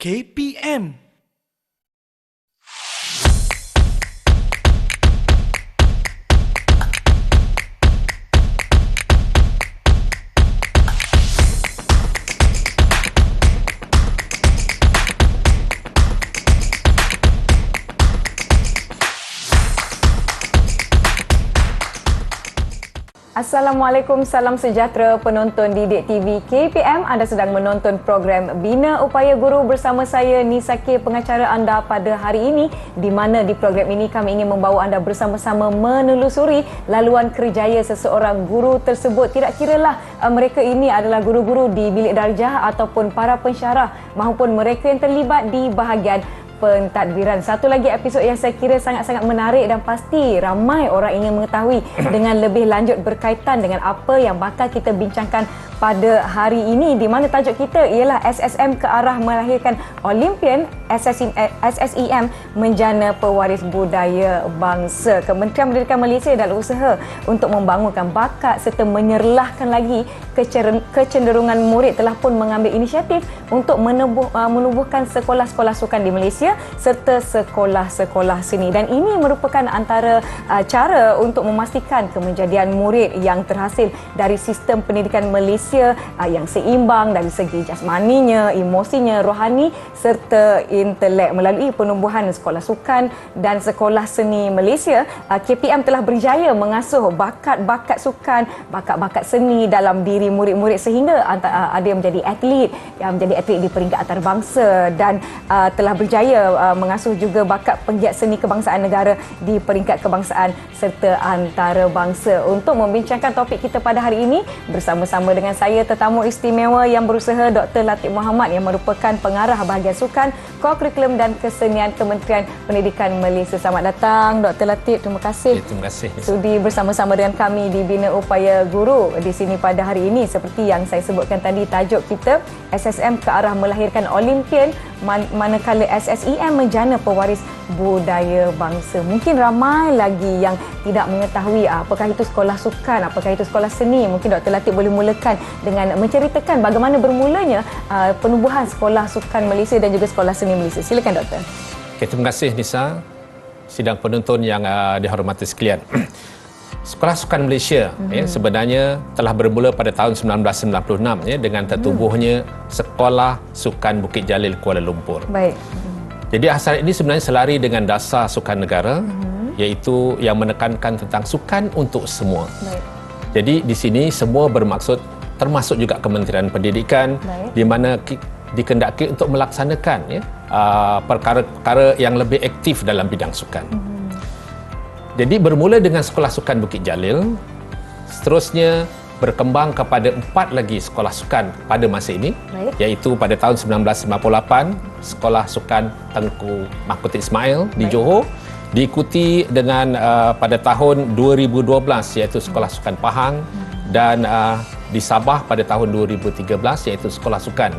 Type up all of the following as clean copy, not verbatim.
KPM. Assalamualaikum, salam sejahtera penonton Didik TV KPM. Anda sedang menonton program Bina Upaya Guru bersama saya Nisa K, pengacara anda pada hari ini, di mana di program ini kami ingin membawa anda bersama-sama menelusuri laluan kerjaya seseorang guru tersebut. Tidak kiralah mereka ini adalah guru-guru di bilik darjah ataupun para pensyarah maupun mereka yang terlibat di bahagian pentadbiran. Satu lagi episod yang saya kira sangat-sangat menarik dan pasti ramai orang ingin mengetahui dengan lebih lanjut berkaitan dengan apa yang bakal kita bincangkan pada hari ini, di mana tajuk kita ialah SSM ke arah melahirkan Olimpian, SSEM menjana pewaris budaya bangsa. Kementerian Pendidikan Malaysia dalam usaha untuk membangunkan bakat serta menyerlahkan lagi kecenderungan murid telah pun mengambil inisiatif untuk menubuhkan sekolah-sekolah sukan di Malaysia serta sekolah-sekolah seni, dan ini merupakan antara cara untuk memastikan kemenjadian murid yang terhasil dari sistem pendidikan Malaysia yang seimbang dari segi jasmaninya, emosinya, rohani serta intelek. Melalui penumbuhan sekolah sukan dan sekolah seni Malaysia, KPM telah berjaya mengasuh bakat-bakat sukan, bakat-bakat seni dalam diri murid-murid sehingga ada yang menjadi atlet, di peringkat antarabangsa, dan telah berjaya mengasuh juga bakat penggiat seni kebangsaan negara di peringkat kebangsaan serta antarabangsa. Untuk membincangkan topik kita pada hari ini, bersama-sama dengan saya tetamu istimewa yang berusaha, Dr. Latif Mohamad, yang merupakan pengarah bahagian sukan, kurikulum dan kesenian Kementerian Pendidikan Malaysia. Selamat datang Dr. Latif. Terima kasih. Terima kasih Sudi bersama-sama dengan kami di Bina Upaya Guru di sini pada hari ini. Seperti yang saya sebutkan tadi, tajuk kita SSM ke arah melahirkan Olimpian, manakala SSEM menjana pewaris budaya bangsa. Mungkin ramai lagi yang tidak mengetahui apakah itu sekolah sukan, apakah itu sekolah seni. Mungkin Dr. Latif boleh mulakan dengan menceritakan bagaimana bermulanya penubuhan sekolah sukan Malaysia dan juga sekolah seni Malaysia. Silakan Doktor. Okay, terima kasih Nisa. Sidang penonton yang dihormati sekalian. Sekolah Sukan Malaysia sebenarnya telah bermula pada tahun 1996 dengan tertubuhnya Sekolah Sukan Bukit Jalil Kuala Lumpur. Baik. Jadi asal ini sebenarnya selari dengan dasar sukan negara, iaitu yang menekankan tentang sukan untuk semua. Baik. Jadi di sini semua bermaksud, termasuk juga Kementerian Pendidikan, di mana dikendaki untuk melaksanakan perkara-perkara yang lebih aktif dalam bidang sukan. Jadi bermula dengan Sekolah Sukan Bukit Jalil, seterusnya berkembang kepada 4 lagi sekolah sukan pada masa ini, iaitu pada tahun 1958 Sekolah Sukan Tengku Mahkota Ismail di Johor, diikuti dengan pada tahun 2012 iaitu Sekolah Sukan Pahang, dan di Sabah pada tahun 2013 iaitu Sekolah Sukan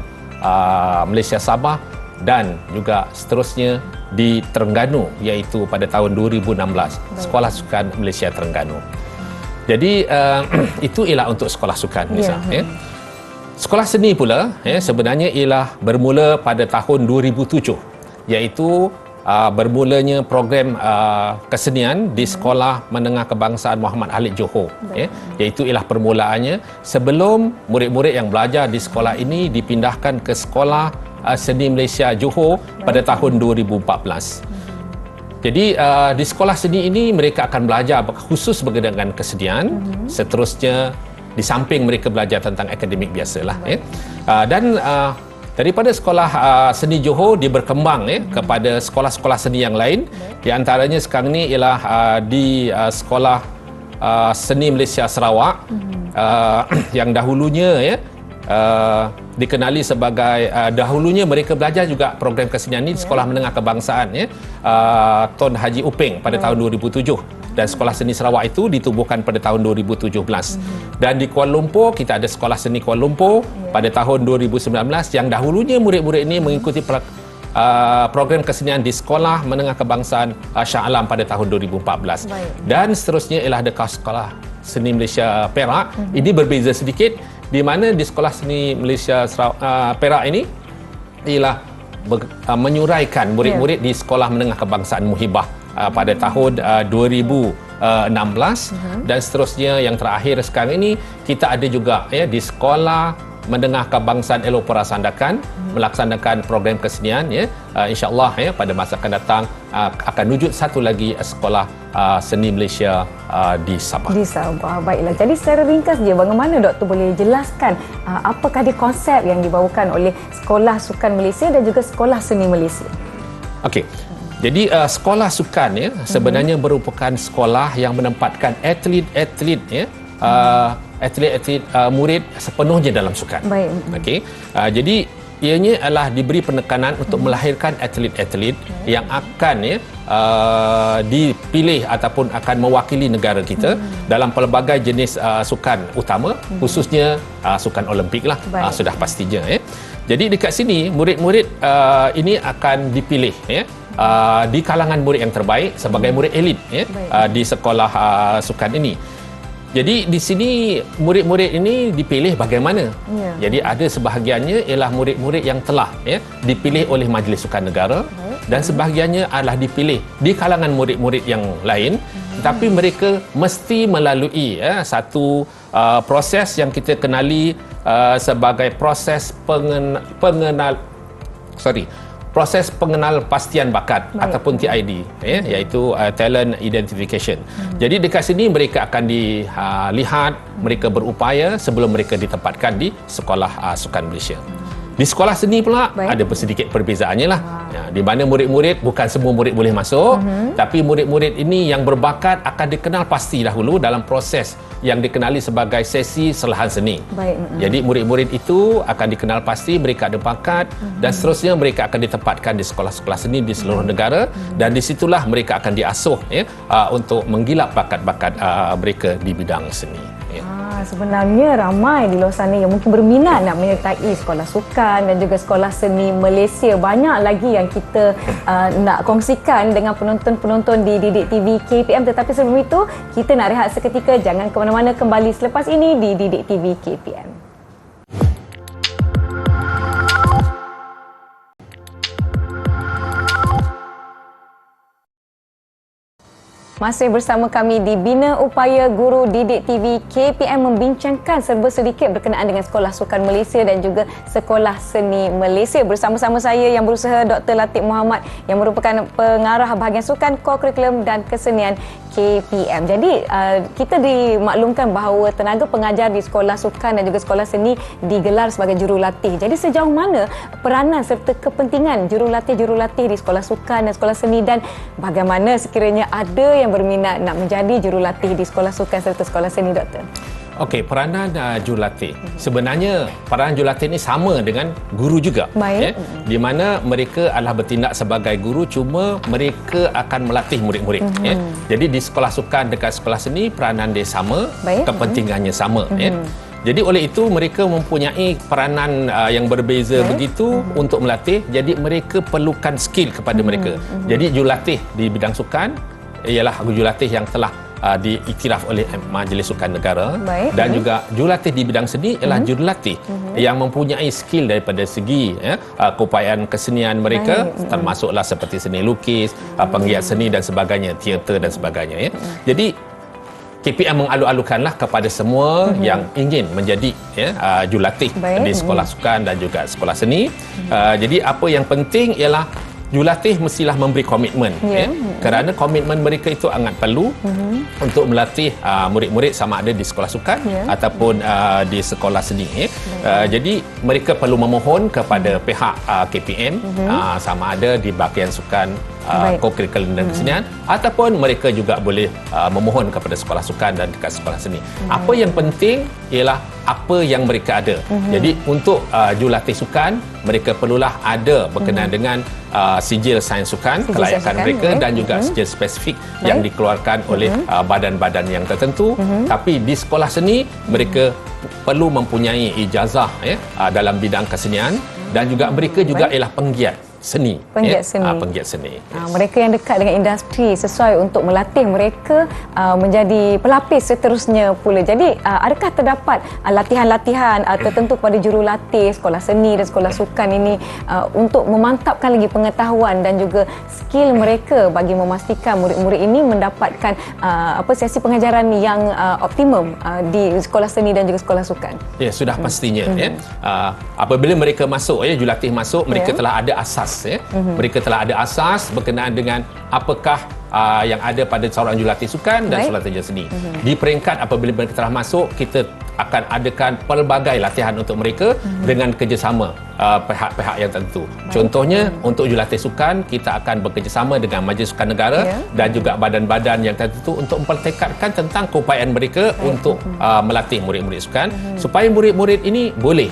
Malaysia Sabah, dan juga seterusnya di Terengganu iaitu pada tahun 2016 Sekolah Sukan Malaysia Terengganu. Jadi itu ialah untuk sekolah sukan. Sekolah seni pula sebenarnya ialah bermula pada tahun 2007, iaitu bermulanya program kesenian di Sekolah Menengah Kebangsaan Muhammad Khalid Johor, iaitu ialah permulaannya sebelum murid-murid yang belajar di sekolah ini dipindahkan ke Sekolah Seni Malaysia Johor pada tahun 2014. Jadi di sekolah seni ini mereka akan belajar khusus berkaitan dengan kesenian. Seterusnya di samping mereka belajar tentang akademik biasalah. Dan daripada sekolah seni Johor dia berkembang kepada sekolah-sekolah seni yang lain. Di antaranya sekarang ini ialah di Sekolah Seni Malaysia Sarawak, yang dahulunya dikenali sebagai dahulunya mereka belajar juga program kesenian ini di Sekolah Menengah Kebangsaan Tun Haji Upeng pada tahun 2007, dan Sekolah Seni Sarawak itu ditubuhkan pada tahun 2017. Dan di Kuala Lumpur kita ada Sekolah Seni Kuala Lumpur pada tahun 2019, yang dahulunya murid-murid ini mengikuti program kesenian di Sekolah Menengah Kebangsaan Shah Alam pada tahun 2014. Dan seterusnya ialah dekat Sekolah Seni Malaysia Perak. Ini berbeza sedikit, di mana di Sekolah Seni Malaysia Perak ini ialah menyuraikan murid-murid di Sekolah Menengah Kebangsaan Muhibah pada tahun 2016 dan seterusnya. Yang terakhir sekarang ini kita ada juga di Sekolah Menengah Kebangsaan Elopora Sandakan melaksanakan program kesenian insya-Allah pada masa akan datang akan wujud satu lagi sekolah seni Malaysia di Sabah. Di Sabah. Baiklah. Jadi secara ringkas je, bagaimana Doktor boleh jelaskan apakah dia konsep yang dibawakan oleh Sekolah Sukan Malaysia dan juga Sekolah Seni Malaysia? Okey. Jadi sekolah sukan sebenarnya merupakan sekolah yang menempatkan atlet-atlet atlet-atlet murid sepenuhnya dalam sukan. Baik. Okey. Jadi ianya adalah diberi penekanan untuk melahirkan atlet-atlet yang akan dipilih ataupun akan mewakili negara kita dalam pelbagai jenis sukan utama, khususnya sukan Olimpik lah. Sudah pastinya. Jadi dekat sini murid-murid ini akan dipilih di kalangan murid yang terbaik sebagai murid elit di sekolah sukan ini. Jadi di sini murid-murid ini dipilih bagaimana? Jadi ada sebahagiannya ialah murid-murid yang telah dipilih oleh Majlis Sukan Negara dan sebahagiannya adalah dipilih di kalangan murid-murid yang lain, tetapi mereka mesti melalui satu proses yang kita kenali sebagai proses proses pengenal pastian bakat ataupun TID iaitu talent identification. Jadi dekat sini mereka akan dilihat mereka berupaya sebelum mereka ditempatkan di Sekolah Sukan Malaysia. Di sekolah seni pula ada sedikit perbezaannya lah. Di mana murid-murid, bukan semua murid boleh masuk, tapi murid-murid ini yang berbakat akan dikenal pasti dahulu dalam proses yang dikenali sebagai sesi selahan seni. Jadi murid-murid itu akan dikenal pasti mereka ada bakat dan seterusnya mereka akan ditempatkan di sekolah-sekolah seni di seluruh negara dan disitulah mereka akan diasuh untuk menggilap bakat-bakat mereka di bidang seni. Sebenarnya ramai di luar sana yang mungkin berminat nak menyertai sekolah sukan dan juga sekolah seni Malaysia. Banyak lagi yang kita nak kongsikan dengan penonton-penonton di Didik TV KPM. Tetapi sebelum itu, kita nak rehat seketika. Jangan ke mana-mana, kembali selepas ini di Didik TV KPM. Masih bersama kami di Bina Upaya Guru Didik TV KPM membincangkan serba sedikit berkenaan dengan Sekolah Sukan Malaysia dan juga Sekolah Seni Malaysia. Bersama-sama saya yang berusaha Dr. Latif Muhammad yang merupakan pengarah bahagian sukan, kurikulum dan kesenian KPM. Jadi kita dimaklumkan bahawa tenaga pengajar di Sekolah Sukan dan juga Sekolah Seni digelar sebagai jurulatih. Jadi sejauh mana peranan serta kepentingan jurulatih-jurulatih di Sekolah Sukan dan Sekolah Seni dan bagaimana sekiranya ada yang berminat nak menjadi jurulatih di Sekolah Sukan serta Sekolah Seni, Doktor? Okey, peranan jurulatih. Sebenarnya peranan jurulatih ini sama dengan guru juga. Di mana mereka adalah bertindak sebagai guru, cuma mereka akan melatih murid-murid. Jadi di Sekolah Sukan dekat Sekolah Seni peranan dia sama, kepentingannya sama. Jadi oleh itu mereka mempunyai peranan yang berbeza begitu untuk melatih. Jadi mereka perlukan skill kepada mereka. Jadi jurulatih di bidang sukan ialah jurulatih yang telah diiktiraf oleh Majlis Sukan Negara dan juga jurulatih di bidang seni ialah jurulatih yang mempunyai skill daripada segi keupayaan kesenian mereka, termasuklah seperti seni lukis, penggiat seni dan sebagainya, teater dan sebagainya. Jadi KPM mengalu-alukanlah kepada semua yang ingin menjadi jurulatih di sekolah sukan dan juga sekolah seni. Jadi apa yang penting ialah jurulatih mestilah memberi komitmen kerana komitmen mereka itu sangat perlu untuk melatih murid-murid sama ada di sekolah sukan ataupun di sekolah seni. Jadi mereka perlu memohon kepada pihak KPM sama ada di bahagian sukan, kurikulum dan kesenian ataupun mereka juga boleh memohon kepada sekolah sukan dan dekat sekolah seni. Apa yang penting ialah apa yang mereka ada. Jadi untuk jurulatih sukan mereka perlulah ada berkenaan dengan sijil sains sukan, kelayakan mereka dan juga sijil spesifik yang dikeluarkan oleh badan-badan yang tertentu. Tapi di sekolah seni mereka perlu mempunyai ijazah dalam bidang kesenian dan juga mereka juga ialah penggiat seni. Penggiat seni. Penggiat seni. Mereka yang dekat dengan industri sesuai untuk melatih mereka menjadi pelapis seterusnya pula. Jadi adakah terdapat latihan-latihan tertentu kepada jurulatih sekolah seni dan sekolah sukan ini untuk memantapkan lagi pengetahuan dan juga skill mereka bagi memastikan murid-murid ini mendapatkan sesi pengajaran yang optimum di sekolah seni dan juga sekolah sukan? Ya, sudah pastinya. Apabila mereka masuk, jurulatih masuk, mereka telah ada asas. Mereka telah ada asas berkenaan dengan apakah yang ada pada seorang jurulatih sukan dan jurulatih seni. Di peringkat apabila mereka telah masuk, kita akan adakan pelbagai latihan untuk mereka dengan kerjasama pihak-pihak yang tertentu. Contohnya, untuk jurulatih sukan, kita akan bekerjasama dengan Majlis Sukan Negara dan juga badan-badan yang tertentu untuk mempertekadkan tentang keupayaan mereka untuk melatih murid-murid sukan supaya murid-murid ini boleh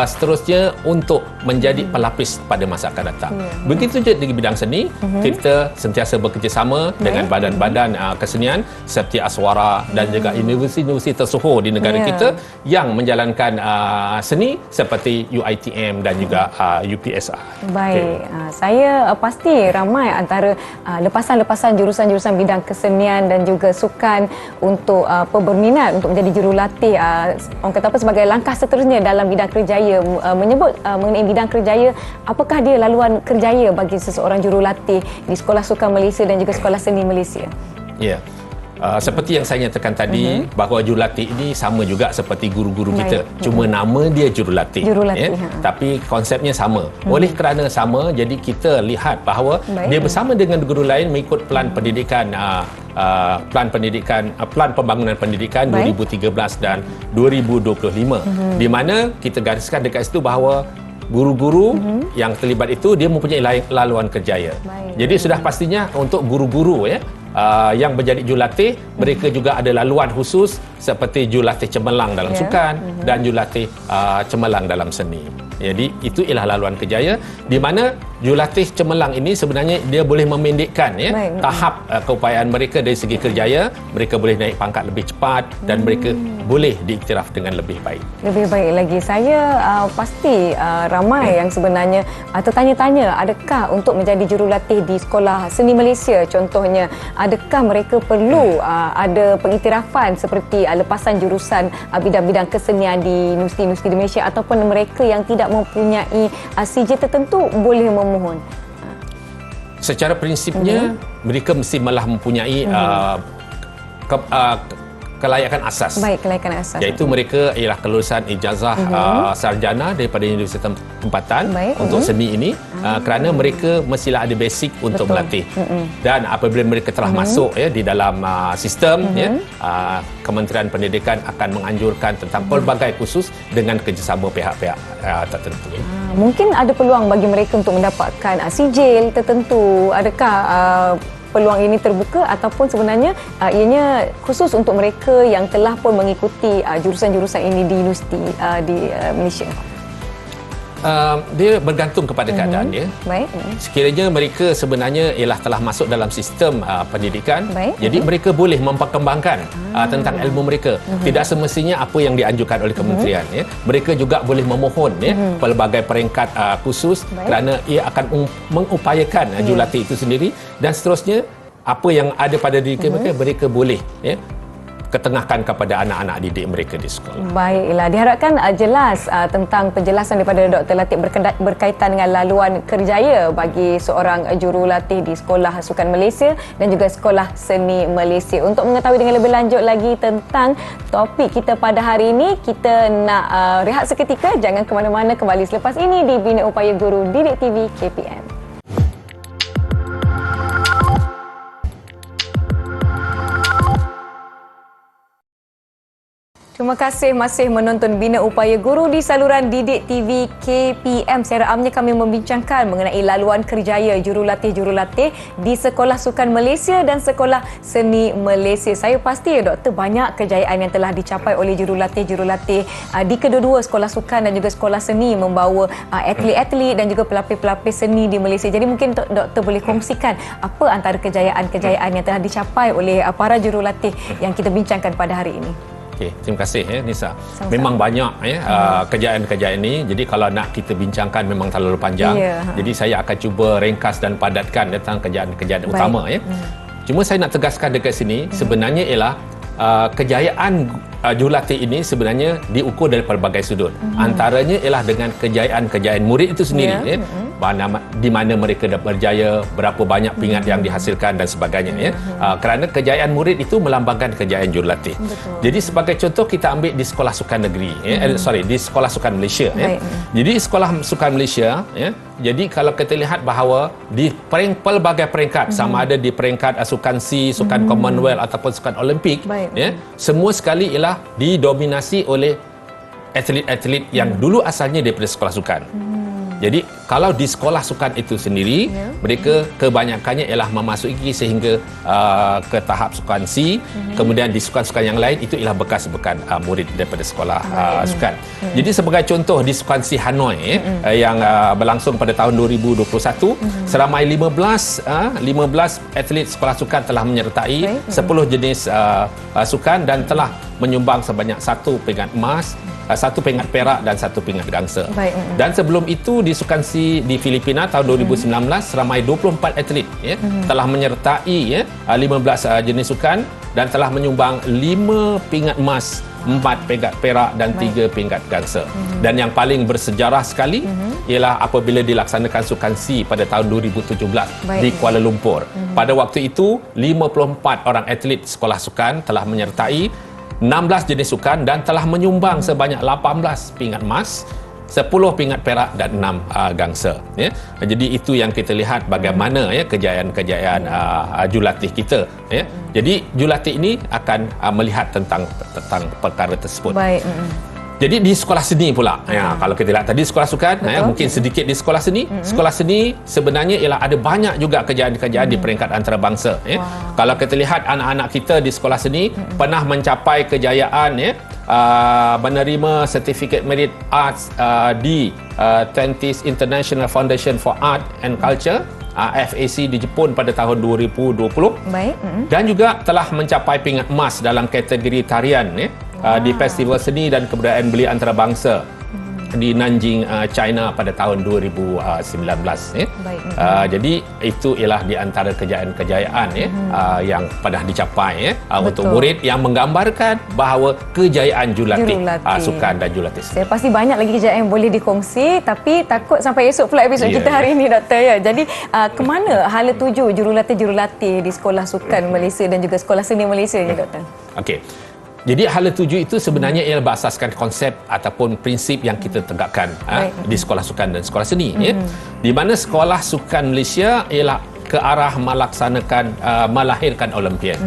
seterusnya untuk menjadi pelapis pada masa akan datang. Begitu juga di bidang seni, kita sentiasa bekerjasama dengan badan-badan kesenian seperti Aswara dan juga universiti-universiti tersohor di negara kita yang menjalankan seni seperti UiTM dan juga UPSR. Baik, saya pasti ramai antara lepasan-lepasan jurusan-jurusan bidang kesenian dan juga sukan untuk berminat untuk menjadi jurulatih. Orang kata apa sebagai langkah seterusnya dalam bidang kerjaya. Menyebut mengenai bidang kerjaya, apakah dia laluan kerjaya bagi seseorang jurulatih di Sekolah Sukan Malaysia dan juga Sekolah Seni Malaysia? Ya. Seperti yang saya nyatakan tadi, bahawa jurulatih ini sama juga seperti guru-guru kita. Cuma nama dia jurulatih. Tapi konsepnya sama. Oleh kerana sama, jadi kita lihat bahawa dia bersama dengan guru lain mengikut plan pendidikan plan pembangunan pendidikan 2013 dan 2025. Di mana kita gariskan dekat situ bahawa guru-guru yang terlibat itu dia mempunyai laluan kerjaya. Jadi sudah pastinya untuk guru-guru yang menjadi jurulatih, mereka juga ada laluan khusus seperti jurulatih cemerlang dalam sukan dan jurulatih cemerlang dalam seni. Jadi itu ialah laluan kerjaya di mana jurulatih cemerlang ini sebenarnya dia boleh memendekkan tahap keupayaan mereka dari segi kerjaya. Mereka boleh naik pangkat lebih cepat dan mereka boleh diiktiraf dengan lebih baik. Lebih baik lagi. Saya pasti ramai yang sebenarnya tertanya-tanya, adakah untuk menjadi jurulatih di Sekolah Seni Malaysia contohnya, adakah mereka perlu ada pengiktirafan seperti lepasan jurusan bidang-bidang kesenian di universiti-universiti di Malaysia, ataupun mereka yang tidak mempunyai CJ tertentu boleh memohon? Secara prinsipnya mereka mesti malah mempunyai kelayakan asas. Baik, kelayakan asas. Iaitu mereka ialah kelulusan ijazah sarjana daripada universiti tempatan untuk seni ini, kerana mereka mestilah ada basic untuk melatih. Dan apabila mereka telah masuk di dalam sistem, Kementerian Pendidikan akan menganjurkan tentang pelbagai khusus dengan kerjasama pihak-pihak tertentu. Mungkin ada peluang bagi mereka untuk mendapatkan sijil tertentu. Adakah peluang ini terbuka, ataupun sebenarnya ianya khusus untuk mereka yang telah pun mengikuti jurusan-jurusan ini di universiti di Malaysia? Dia bergantung kepada keadaan dia. Sekiranya mereka sebenarnya ialah telah masuk dalam sistem pendidikan, jadi mereka boleh memperkembangkan tentang ilmu mereka. Tidak semestinya apa yang dianjurkan oleh kementerian. Mereka juga boleh memohon pelbagai peringkat khusus kerana ia akan mengupayakan jurulatih itu sendiri, dan seterusnya apa yang ada pada diri mereka, mereka boleh ketengahkan kepada anak-anak didik mereka di sekolah. Baiklah, diharapkan jelas tentang penjelasan daripada Dr. Latif berkaitan dengan laluan kerjaya bagi seorang jurulatih di Sekolah Sukan Malaysia dan juga Sekolah Seni Malaysia. Untuk mengetahui dengan lebih lanjut lagi tentang topik kita pada hari ini, kita nak rehat seketika. Jangan ke mana-mana, kembali selepas ini di Bina Upaya Guru Didik TV KPM. Terima kasih masih menonton Bina Upaya Guru di saluran Didik TV KPM. Secara amnya kami membincangkan mengenai laluan kerjaya jurulatih-jurulatih di Sekolah Sukan Malaysia dan Sekolah Seni Malaysia. Saya pasti Doktor, banyak kejayaan yang telah dicapai oleh jurulatih-jurulatih di kedua-dua Sekolah Sukan dan juga Sekolah Seni, membawa atlet-atlet dan juga pelapis-pelapis seni di Malaysia. Jadi mungkin Doktor boleh kongsikan apa antara kejayaan-kejayaan yang telah dicapai oleh para jurulatih yang kita bincangkan pada hari ini. Okey, terima kasih Nisa. Sama-sama. Memang banyak kejayaan-kejayaan ini. Jadi kalau nak kita bincangkan memang terlalu panjang. Jadi saya akan cuba ringkas dan padatkan tentang kejayaan-kejayaan utama Cuma saya nak tegaskan dekat sini sebenarnya ialah kejayaan jurulatih ini sebenarnya diukur dari pelbagai sudut. Antaranya ialah dengan kejayaan-kejayaan murid itu sendiri di mana mereka dah berjaya, berapa banyak pingat yang dihasilkan dan sebagainya kerana kejayaan murid itu melambangkan kejayaan jurulatih. Jadi sebagai contoh kita ambil di Sekolah Sukan Negeri di Sekolah Sukan Malaysia Jadi Sekolah Sukan Malaysia jadi kalau kita lihat bahawa di pelbagai peringkat sama ada di peringkat sukan SEA, sukan Commonwealth ataupun sukan Olimpik semua sekali ialah didominasi oleh atlet-atlet yang dulu asalnya daripada sekolah sukan. Jadi kalau di sekolah sukan itu sendiri mereka kebanyakannya ialah memasuki sehingga ke tahap sukan SEA, kemudian di sukan-sukan yang lain itu ialah bekas-bekas murid daripada sekolah sukan. Jadi sebagai contoh di sukan SEA Hanoi yang berlangsung pada tahun 2021 seramai 15 atlet sekolah sukan telah menyertai 10 jenis sukan dan telah menyumbang sebanyak 1 pingat emas, 1 pingat perak dan 1 pingat gangsa. Dan sebelum itu di sukan SEA di Filipina tahun 2019 seramai 24 atlet telah menyertai 15 jenis sukan dan telah menyumbang 5 pingat emas, 4 pingat perak dan 3 pingat gangsa. Dan yang paling bersejarah sekali ialah apabila dilaksanakan sukan SEA pada tahun 2017 di Kuala Lumpur. Pada waktu itu 54 orang atlet sekolah sukan telah menyertai 16 jenis sukan dan telah menyumbang sebanyak 18 pingat emas, 10 pingat perak dan 6 gangsa. Jadi itu yang kita lihat bagaimana kejayaan-kejayaan jurulatih kita. Jadi jurulatih ini akan melihat tentang perkara tersebut. Jadi di sekolah seni pula, kalau kita lihat tadi sekolah sukan, mungkin sedikit di sekolah seni. Sekolah seni sebenarnya ialah ada banyak juga kejayaan-kejayaan di peringkat antarabangsa. Kalau kita lihat anak-anak kita di sekolah seni pernah mencapai kejayaan menerima Certificate Merit Arts di 20th International Foundation for Art and Culture FAC di Jepun pada tahun 2020. Dan juga telah mencapai pingat emas dalam kategori tarian di Festival Seni dan Kebudayaan Belia Antarabangsa di Nanjing, China pada tahun 2019. Jadi itu ialah di antara kejayaan-kejayaan yang pernah dicapai untuk murid yang menggambarkan bahawa kejayaan jurulatih sukan dan jurulatih seni. Saya pasti banyak lagi kejayaan yang boleh dikongsi, tapi takut sampai esok pula episod kita hari ini, Doktor. Jadi ke mana hala tuju jurulatih di Sekolah Sukan Malaysia dan juga Sekolah Seni Malaysia ni, Doktor? Okey. Jadi hala tuju itu sebenarnya ialah berasaskan konsep ataupun prinsip yang kita tegakkan di sekolah sukan dan sekolah seni. Di mana Sekolah Sukan Malaysia ialah ke arah melahirkan Olimpian.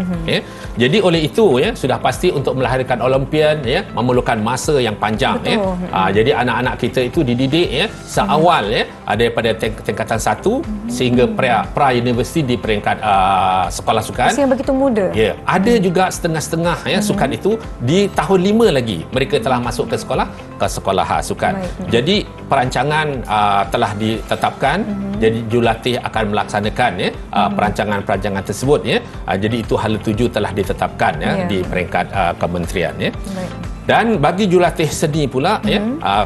Jadi oleh itu sudah pasti untuk melahirkan Olimpian memerlukan masa yang panjang. Jadi anak-anak kita itu dididik seawal daripada tingkatan 1 sehingga pra-universiti di peringkat sekolah sukan. Masih yang begitu muda. Ada juga setengah-setengah sukan itu di tahun 5 lagi mereka telah masuk ke sekolah sukan. Jadi perancangan telah ditetapkan. Jadi jurulatih akan melaksanakan perancangan-perancangan tersebut. Jadi itu hala tuju telah ditetapkan di peringkat kementerian. Dan bagi jurulatih seni pula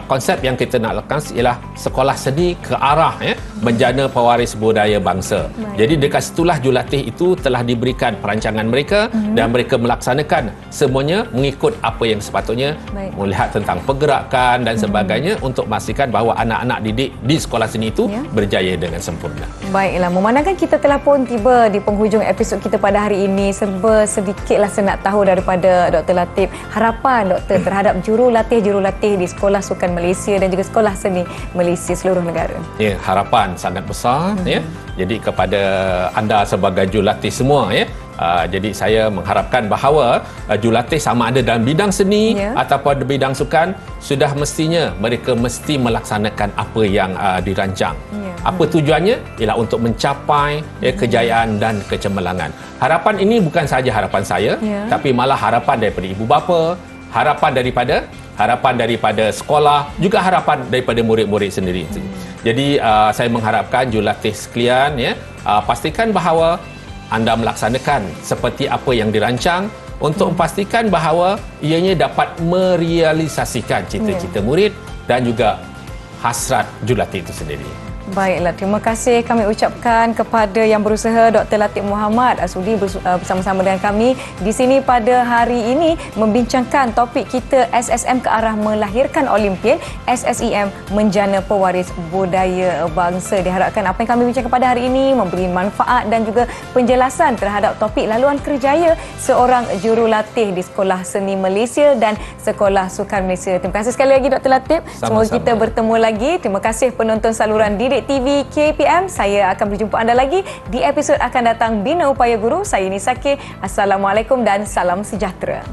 konsep yang kita nak lakukan ialah sekolah seni ke arah menjana pewaris budaya bangsa. Jadi dekat situlah jurulatih itu telah diberikan perancangan mereka dan mereka melaksanakan semuanya mengikut apa yang sepatutnya, melihat tentang pergerakan dan sebagainya untuk memastikan bahawa anak-anak didik di sekolah seni itu berjaya dengan sempurna. Baiklah, memandangkan kita telah pun tiba di penghujung episod kita pada hari ini, serba sedikitlah saya nak tahu daripada Dr. Latif, harapan Dr. terhadap jurulatih di Sekolah Sukan Malaysia dan juga Sekolah Seni Malaysia seluruh negara. Harapan sangat besar jadi kepada anda sebagai jurulatih semua jadi saya mengharapkan bahawa jurulatih sama ada dalam bidang seni ataupun bidang sukan sudah mestinya mereka mesti melaksanakan apa yang dirancang. Apa tujuannya? Ialah untuk mencapai kejayaan dan kecemerlangan. Harapan ini bukan sahaja harapan saya, tapi malah harapan daripada ibu bapa, harapan daripada sekolah, juga harapan daripada murid-murid sendiri. Jadi saya mengharapkan jurulatih sekalian pastikan bahawa anda melaksanakan seperti apa yang dirancang untuk memastikan bahawa ianya dapat merealisasikan cita-cita murid dan juga hasrat jurulatih itu sendiri. Baiklah, terima kasih kami ucapkan kepada yang berusaha Dr. Latif Muhammad sudi bersama-sama dengan kami di sini pada hari ini membincangkan topik kita SSM ke arah melahirkan Olimpian, SSEM menjana pewaris budaya bangsa. Diharapkan apa yang kami bincangkan pada hari ini memberi manfaat dan juga penjelasan terhadap topik laluan kerjaya seorang jurulatih di Sekolah Seni Malaysia dan Sekolah Sukan Malaysia. Terima kasih sekali lagi Dr. Latif. Semoga kita bertemu lagi. Terima kasih penonton saluran Didik TV KPM. Saya akan berjumpa anda lagi di episod akan datang Bina Upaya Guru. Saya Nisa K. Assalamualaikum dan salam sejahtera.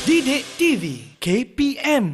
Didik TV KPM